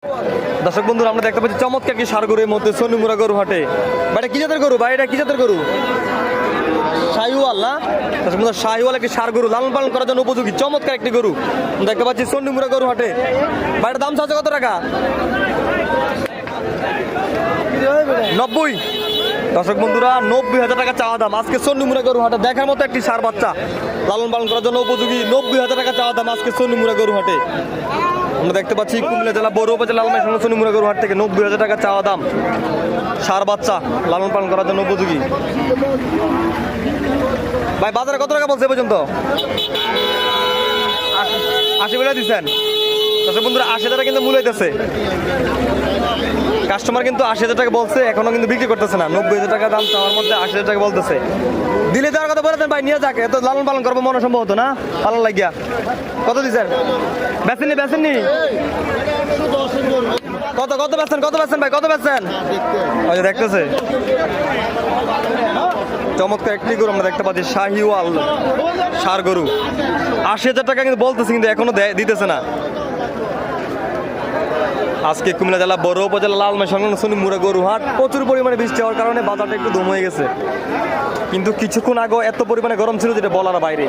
দর্শক বন্ধুরা, আমরা দেখতে পাচ্ছি চমৎকার কি ষাঁড় গরুর মধ্যে সোনুমুরা গরু হাটে। ভাই এটা কি জাতের গরু? ভাই এটা কি জাতের গরু? শাহিওয়াল না? দর্শক বন্ধুরা, শাহিওয়াল একটি ষাঁড় গরু, লালন পালন করার জন্য উপযোগী চমৎকার একটি গরু দেখতে পাচ্ছি সোনুমুরা গরু হাটে। ভাই এটার দাম চাচ্ছে কত টাকা? 90। দর্শক বন্ধুরা, 90,000 টাকা চাওয়া দাম। আজকে সোনুমুরা গরু হাটে দেখার মতো একটি ষাঁড় বাচ্চা, লালন পালন করার জন্য উপযোগী। 90,000 টাকা চাওয়া দাম আজকে সোনুমুরা গরু হাটে। আমরা দেখতে পাচ্ছি কুমিল্লা জেলা বড় উপজেলা লালমাই সোনুমুরা গরু হাট থেকে 90,000 টাকা চাওয়া দাম ষাঁড় বাচ্চা, লালন পালন করার জন্য উপযোগী। ভাই বাজারে কত টাকা বলছে এ পর্যন্ত? 80 বলে দিচ্ছেন। দর্শক বন্ধুরা, 80,000 কিন্তু মূল হইতেছে। কাস্টমার কিন্তু 80,000 টাকা বলছে, এখনো কিন্তু বিক্রি করতেছে না। 90,000 টাকা দাম চাওয়ার মধ্যে 80,000 টাকা বলতেছে। দিলে দেওয়ার কথা বলেছেন ভাই, নিয়ে যাক, এত লালন পালন করবো মনে সম্ভব হতো না, পালন লাগিয়া। কত দিচ্ছেন? বেচেননি বেচেননি কত কত বেচছেন? কত বেচছেন ভাই? কত বেচছেন? দেখতেছে চমৎকার একটি গরু আমরা দেখতে পাচ্ছি, শাহিওয়াল ষাঁড় গরু। 80,000 টাকা কিন্তু বলতেছে, কিন্তু এখনো দিতেছে না। আজকে কুমিল্লা জেলা বড় উপজেলা লালমাই সংলগ্ন সোনুমুরা গরু হাট প্রচুর পরিমাণে বৃষ্টি হওয়ার কারণে বাজারটা একটু দম হয়ে গেছে, কিন্তু কিছুক্ষণ আগে এত পরিমাণে গরম ছিল যেটা বলার বাইরে।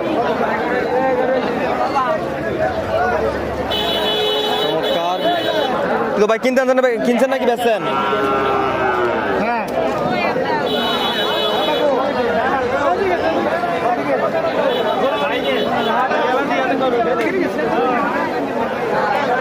চমৎকার তো ভাই, কিনছেন নাকি বেচছেন?